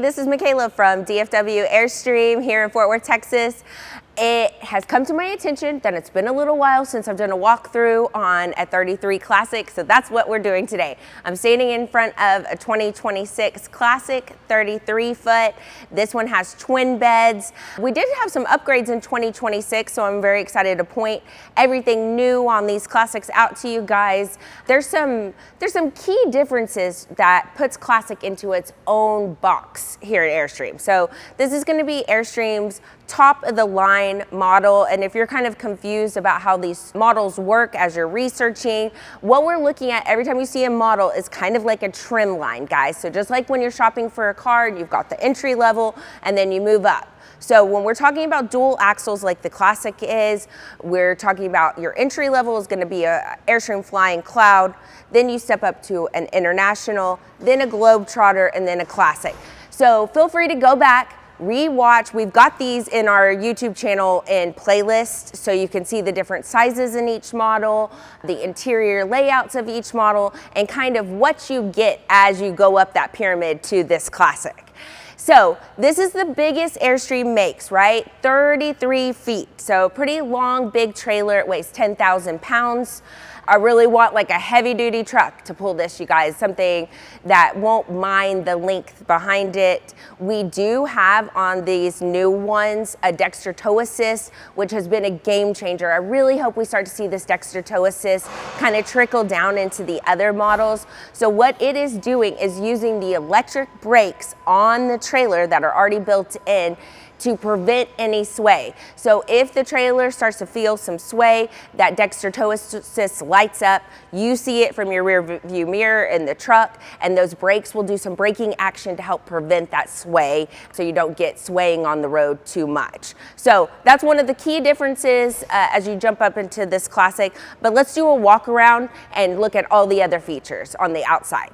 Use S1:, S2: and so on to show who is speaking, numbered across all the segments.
S1: this is Micaela from DFW Airstream here in Fort Worth, Texas. It has come to my attention that it's been a little while since I've done a walkthrough on a 33 Classic, so that's what we're doing today. I'm standing in front of a 2026 Classic 33 foot. This one has twin beds. We did have some upgrades in 2026, so I'm very excited to point everything new on these Classics out to you guys. There's some key differences that puts Classic into its own box here at Airstream. So this is going to be Airstream's top of the line model, and if you're kind of confused about how these models work as you're researching, what we're looking at every time you see a model is kind of like a trim line, guys. So just like when you're shopping for a car, you've got the entry level and then you move up. So when we're talking about dual axles like the Classic is, we're talking about your entry level is going to be a Airstream Flying Cloud, then you step up to an International, then a Globetrotter, and then a Classic. So feel free to go back, re-watch. We've got these in our YouTube channel in playlist, so you can see the different sizes in each model, the interior layouts of each model, and kind of what you get as you go up that pyramid to this Classic. So this is the biggest Airstream makes, right? 33 feet, so pretty long, big trailer. It weighs 10,000 pounds. I really want like a heavy duty truck to pull this, you guys, something that won't mind the length behind it. We do have on these new ones a Dexter Tow Assist, which has been a game changer. I really hope we start to see this Dexter Tow Assist kind of trickle down into the other models. So what it is doing is using the electric brakes on the trailer that are already built in to prevent any sway. So if the trailer starts to feel some sway, that Dexter Tow Assist lights up, you see it from your rear view mirror in the truck, and those brakes will do some braking action to help prevent that sway so you don't get swaying on the road too much. So that's one of the key differences as you jump up into this Classic. But let's do a walk around and look at all the other features on the outside.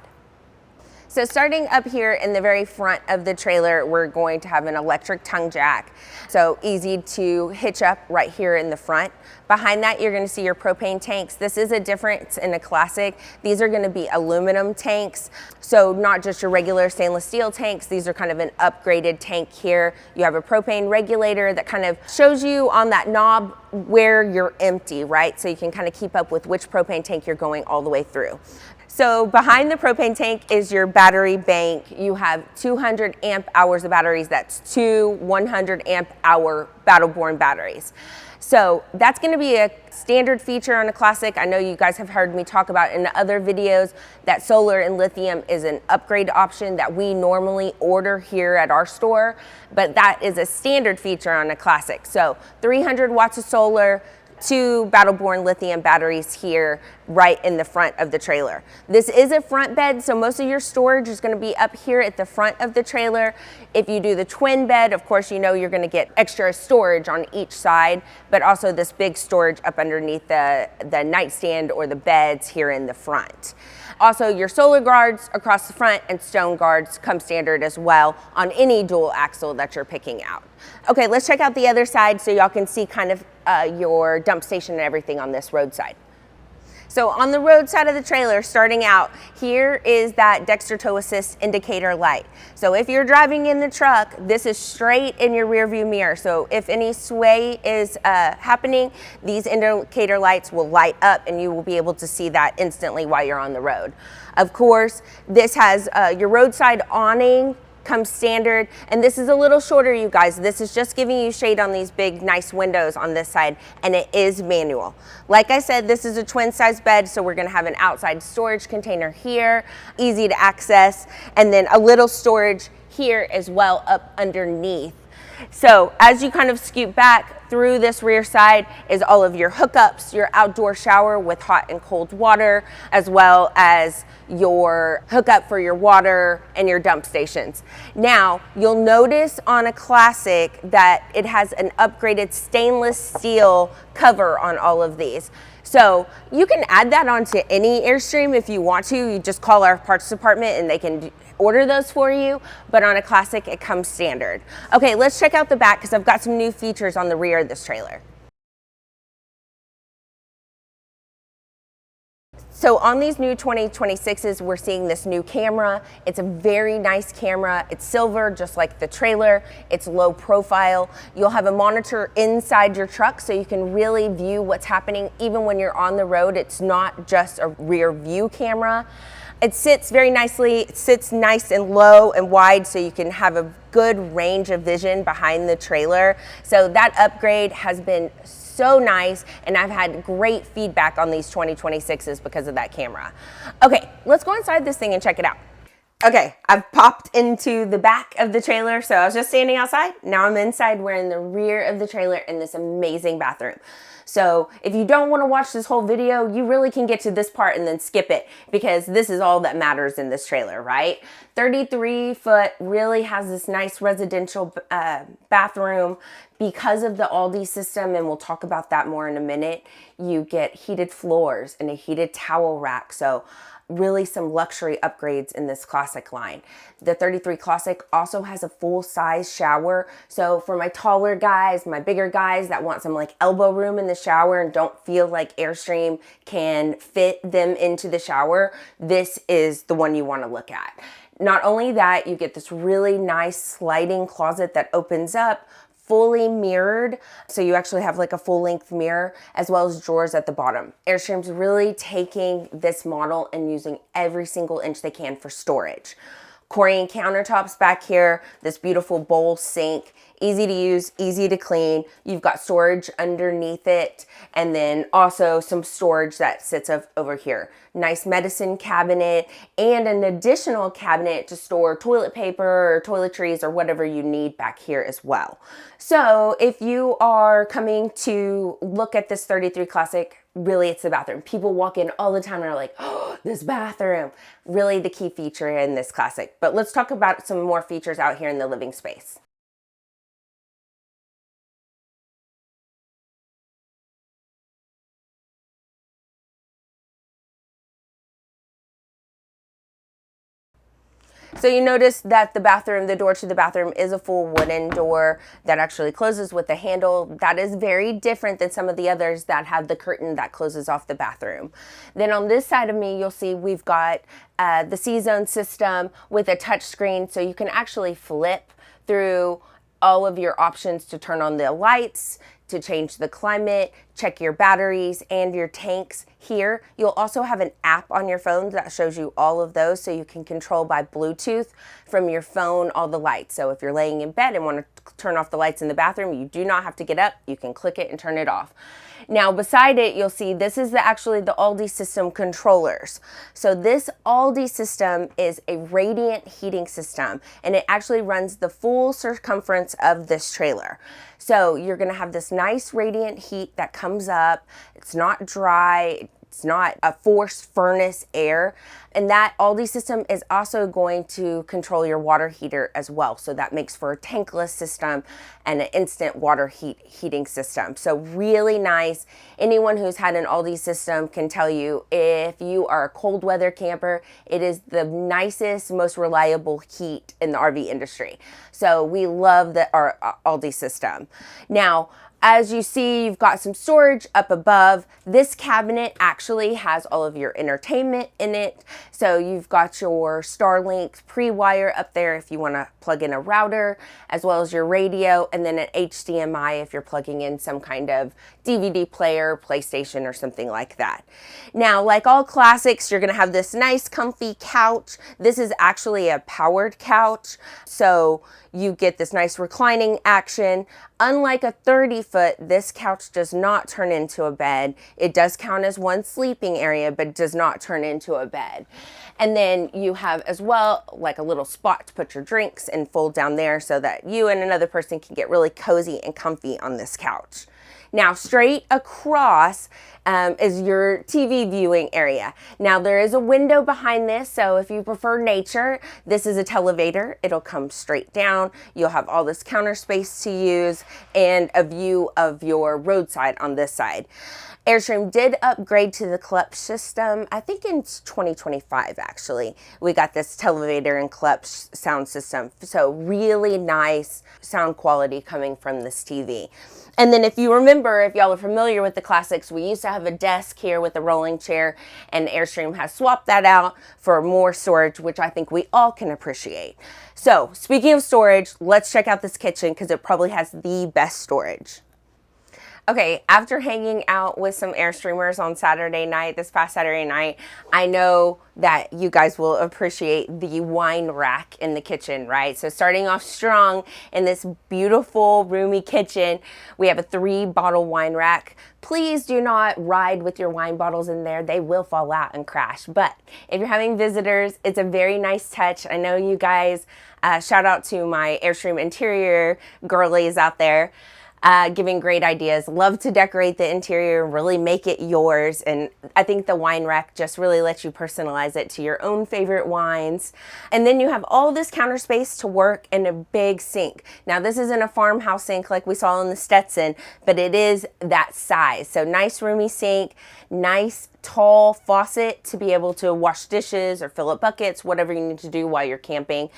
S1: So starting up here in the very front of the trailer, we're going to have an electric tongue jack. So easy to hitch up right here in the front. Behind that, you're going to see your propane tanks. This is a difference in a Classic. These are going to be aluminum tanks. So not just your regular stainless steel tanks. These are kind of an upgraded tank here. You have a propane regulator that kind of shows you on that knob where you're empty, right? So you can kind of keep up with which propane tank you're going all the way through. So behind the propane tank is your battery bank. You have 200 amp hours of batteries. That's two 100 amp hour Battle-Born batteries. So that's going to be a standard feature on a Classic. I know you guys have heard me talk about in other videos that solar and lithium is an upgrade option that we normally order here at our store, but that is a standard feature on a Classic. So 300 watts of solar, two Battle-Born lithium batteries here right in the front of the trailer. This is a front bed, so most of your storage is going to be up here at the front of the trailer. If you do the twin bed, of course, you know you're going to get extra storage on each side, but also this big storage up underneath the nightstand or the beds here in the front. Also, your solar guards across the front and stone guards come standard as well on any dual axle that you're picking out. Okay, let's check out the other side so y'all can see kind of your dump station and everything on this roadside. So on the road side of the trailer, starting out, here is that Dexter Tow Assist indicator light. So if you're driving in the truck, this is straight in your rear view mirror. So if any sway is happening, these indicator lights will light up and you will be able to see that instantly while you're on the road. Of course, this has your roadside awning comes standard, and this is a little shorter, you guys. This is just giving you shade on these big nice windows on this side, and it is manual. Like I said, this is a twin size bed, so we're going to have an outside storage container here, easy to access, and then a little storage here as well up underneath. So as you kind of scoot back through this rear side is all of your hookups, your outdoor shower with hot and cold water, as well as your hookup for your water and your dump stations. Now, you'll notice on a Classic that it has an upgraded stainless steel cover on all of these. So you can add that onto any Airstream if you want to. You just call our parts department and they can order those for you, but on a Classic it comes standard. Okay, let's check out the back because I've got some new features on the rear of this trailer. So on these new 2026s, we're seeing this new camera. It's a very nice camera. It's silver, just like the trailer. It's low profile. You'll have a monitor inside your truck so you can really view what's happening even when you're on the road. It's not just a rear view camera. It sits very nicely. It sits nice and low and wide so you can have a good range of vision behind the trailer. So that upgrade has been so nice, and I've had great feedback on these 2026s because of that camera. Okay, let's go inside this thing and check it out. Okay, I've popped into the back of the trailer. So I was just standing outside. Now I'm inside. We're in the rear of the trailer in this amazing bathroom. So if you don't want to watch this whole video, you really can get to this part and then skip it, because this is all that matters in this trailer, right? 33 foot, really has this nice residential bathroom because of the Aldi system, and we'll talk about that more in a minute. You get heated floors and a heated towel rack. So really some luxury upgrades in this Classic line. The 33 Classic also has a full-size shower. So for my taller guys, my bigger guys that want some like elbow room in the shower and don't feel like Airstream can fit them into the shower, this is the one you want to look at. Not only that, you get this really nice sliding closet that opens up, fully mirrored, so you actually have like a full-length mirror, as well as drawers at the bottom. Airstream's really taking this model and using every single inch they can for storage. Corian countertops back here, this beautiful bowl sink, easy to use, easy to clean. You've got storage underneath it, and then also some storage that sits over here. Nice medicine cabinet and an additional cabinet to store toilet paper or toiletries or whatever you need back here as well. So if you are coming to look at this 33 Classic, really it's the bathroom. People walk in all the time and are like, oh, this bathroom. Really the key feature in this Classic. But let's talk about some more features out here in the living space. So you notice that the door to the bathroom is a full wooden door that actually closes with a handle. That is very different than some of the others that have the curtain that closes off the bathroom. Then on this side of me, you'll see we've got the C-Zone system with a touch screen, so you can actually flip through all of your options to turn on the lights, to change the climate, check your batteries and your tanks here. You'll also have an app on your phone that shows you all of those, so you can control by Bluetooth from your phone all the lights. So if you're laying in bed and want to turn off the lights in the bathroom, you do not have to get up. You can click it and turn it off. Now beside it, you'll see this is actually the Aldi system controllers. So this Aldi system is a radiant heating system, and it actually runs the full circumference of this trailer. So you're gonna have this nice radiant heat that comes up. It's not dry. It's not a forced furnace air. And that Aldi system is also going to control your water heater as well. So that makes for a tankless system and an instant water heating system. So really nice. Anyone who's had an Aldi system can tell you, if you are a cold weather camper, it is the nicest, most reliable heat in the RV industry. So we love our Aldi system. Now, as you see, you've got some storage up above. This cabinet actually has all of your entertainment in it. So you've got your Starlink pre-wire up there if you want to plug in a router, as well as your radio, and then an HDMI if you're plugging in some kind of DVD player, PlayStation, or something like that. Now, like all Classics, you're going to have this nice comfy couch. This is actually a powered couch, so you get this nice reclining action. Unlike a 30-foot, this couch does not turn into a bed. It does count as one sleeping area, but does not turn into a bed. And then you have as well like a little spot to put your drinks and fold down there so that you and another person can get really cozy and comfy on this couch. Now, straight across is your TV viewing area. Now, there is a window behind this, so if you prefer nature, this is a televator. It'll come straight down. You'll have all this counter space to use and a view of your roadside on this side. Airstream did upgrade to the clutch system, I think in 2025 actually. We got this televator and clutch sound system. So really nice sound quality coming from this TV. And then if you remember, if y'all are familiar with the Classics, we used to have a desk here with a rolling chair, and Airstream has swapped that out for more storage, which I think we all can appreciate. So speaking of storage, let's check out this kitchen because it probably has the best storage. Okay, after hanging out with some Airstreamers on Saturday night, this past Saturday night, I know that you guys will appreciate the wine rack in the kitchen, right? So starting off strong in this beautiful, roomy kitchen, we have a 3-bottle wine rack. Please do not ride with your wine bottles in there. They will fall out and crash. But if you're having visitors, it's a very nice touch. I know you guys, shout out to my Airstream interior girlies out there. Giving great ideas. Love to decorate the interior, really make it yours. And I think the wine rack just really lets you personalize it to your own favorite wines. And then you have all this counter space to work and a big sink. Now this isn't a farmhouse sink like we saw in the Stetson, but it is that size. So nice roomy sink, nice tall faucet to be able to wash dishes or fill up buckets, whatever you need to do while you're camping.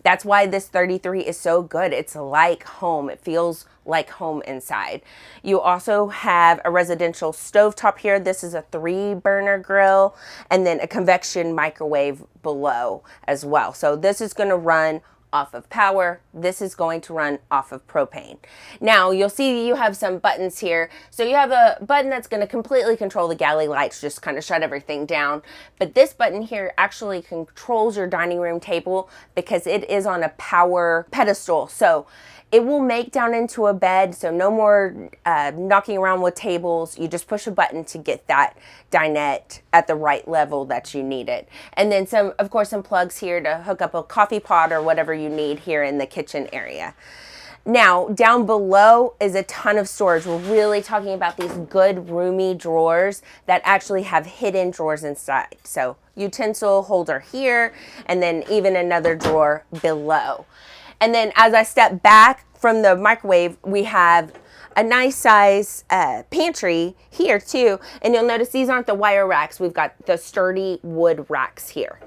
S1: That's why this 33 is so good. It's like home. It feels like home inside. You also have a residential stovetop here. This is a 3-burner grill, and then a convection microwave below as well. So this is going to run off of power. This is going to run off of propane. Now you'll see you have some buttons here. So you have a button that's going to completely control the galley lights, just kind of shut everything down. But this button here actually controls your dining room table because it is on a power pedestal. So it will make down into a bed, so no more knocking around with tables. You just push a button to get that dinette at the right level that you need it. And then of course, some plugs here to hook up a coffee pot or whatever you need here in the kitchen area. Now, down below is a ton of storage. We're really talking about these good roomy drawers that actually have hidden drawers inside. So utensil holder here, and then even another drawer below. And then as I step back from the microwave, we have a nice size pantry here too. And you'll notice these aren't the wire racks. We've got the sturdy wood racks here.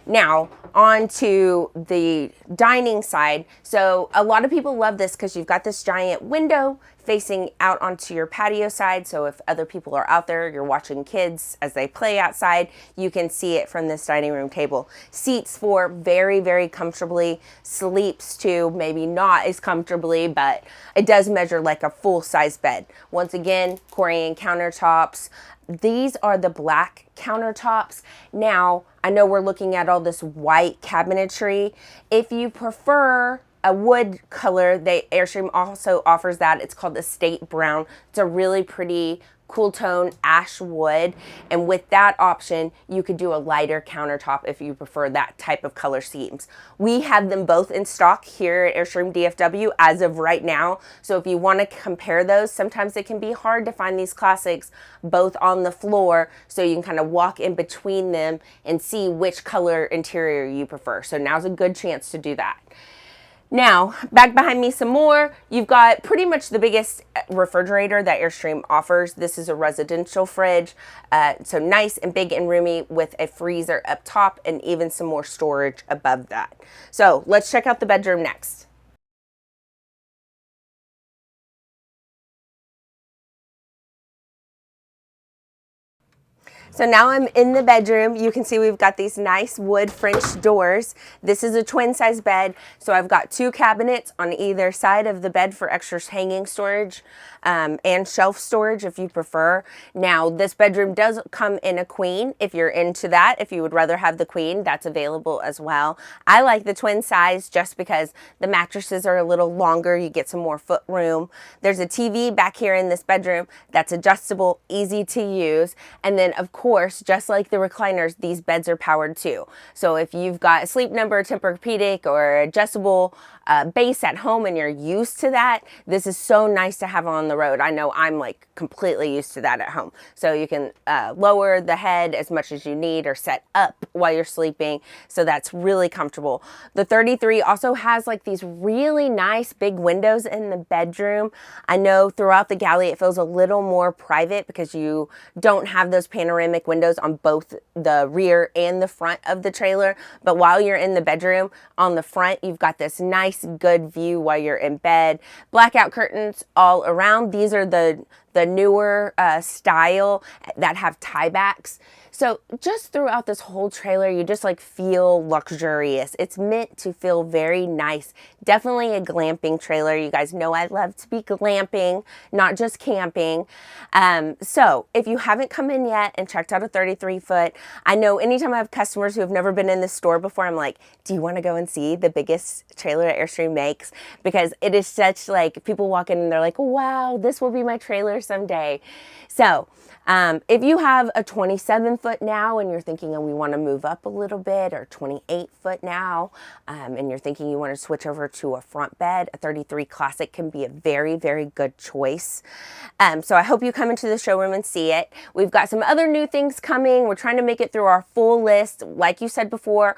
S1: Now on to the dining side. So a lot of people love this because you've got this giant window facing out onto your patio side. So if other people are out there, you're watching kids as they play outside, you can see it from this dining room table. Seats for very, very comfortably. Sleeps too, maybe not as comfortably, but it does measure like a full-size bed. Once again, Corian countertops. These are the black countertops. Now, I know we're looking at all this white cabinetry. If you prefer a wood color, Airstream also offers that. It's called Estate Brown. It's a really pretty cool tone ash wood, and with that option you could do a lighter countertop if you prefer that type of color schemes. We have them both in stock here at Airstream DFW as of right now, so if you want to compare those, sometimes it can be hard to find these classics both on the floor, so you can kind of walk in between them and see which color interior you prefer. So now's a good chance to do that. Now, back behind me some more, you've got pretty much the biggest refrigerator that Airstream offers. This is a residential fridge, so nice and big and roomy with a freezer up top and even some more storage above that. So let's check out the bedroom next. So now I'm in the bedroom. You can see we've got these nice wood French doors. This is a twin size bed. So I've got 2 cabinets on either side of the bed for extra hanging storage and shelf storage if you prefer. Now this bedroom does come in a queen if you're into that. If you would rather have the queen, that's available as well. I like the twin size just because the mattresses are a little longer. You get some more foot room. There's a TV back here in this bedroom that's adjustable, easy to use. And then of course, just like the recliners, these beds are powered too. So if you've got Sleep Number, Tempur-Pedic, or adjustable base at home and you're used to that, this is so nice to have on the road. I know I'm like completely used to that at home. So you can lower the head as much as you need or set up while you're sleeping. So that's really comfortable. The 33 also has like these really nice big windows in the bedroom. I know throughout the galley it feels a little more private because you don't have those panoramic windows on both the rear and the front of the trailer. But while you're in the bedroom, on the front, you've got this nice, good view while you're in bed. Blackout curtains all around. These are the newer style that have tie backs. So just throughout this whole trailer, you just like feel luxurious. It's meant to feel very nice. Definitely a glamping trailer. You guys know I love to be glamping, not just camping. So if you haven't come in yet and checked out a 33 foot, I know anytime I have customers who have never been in the store before, I'm like, do you want to go and see the biggest trailer that Airstream makes? Because it is such like, people walk in and they're like, wow, this will be my trailer someday. So if you have a 27 foot now and you're thinking, oh, we want to move up a little bit, or 28 foot now, and you're thinking you want to switch over to a front bed, a 33 Classic can be a very, very good choice. So I hope you come into the showroom and see it. We've got some other new things coming. We're trying to make it through our full list. Like you said before,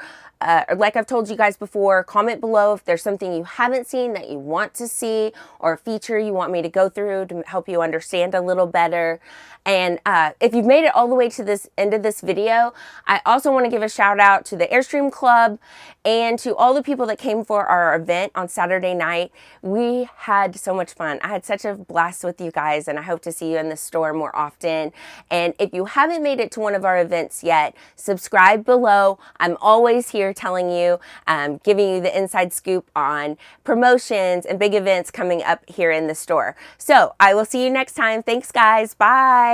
S1: like I've told you guys before, comment below if there's something you haven't seen that you want to see, or a feature you want me to go through to help you understand a little better. And if you've made it all the way to this end of this video, I also want to give a shout out to the Airstream Club and to all the people that came for our event on Saturday night. We had so much fun. I had such a blast with you guys, and I hope to see you in the store more often. And if you haven't made it to one of our events yet, subscribe below. I'm always here telling you, giving you the inside scoop on promotions and big events coming up here in the store. So I will see you next time. Thanks, guys. Bye.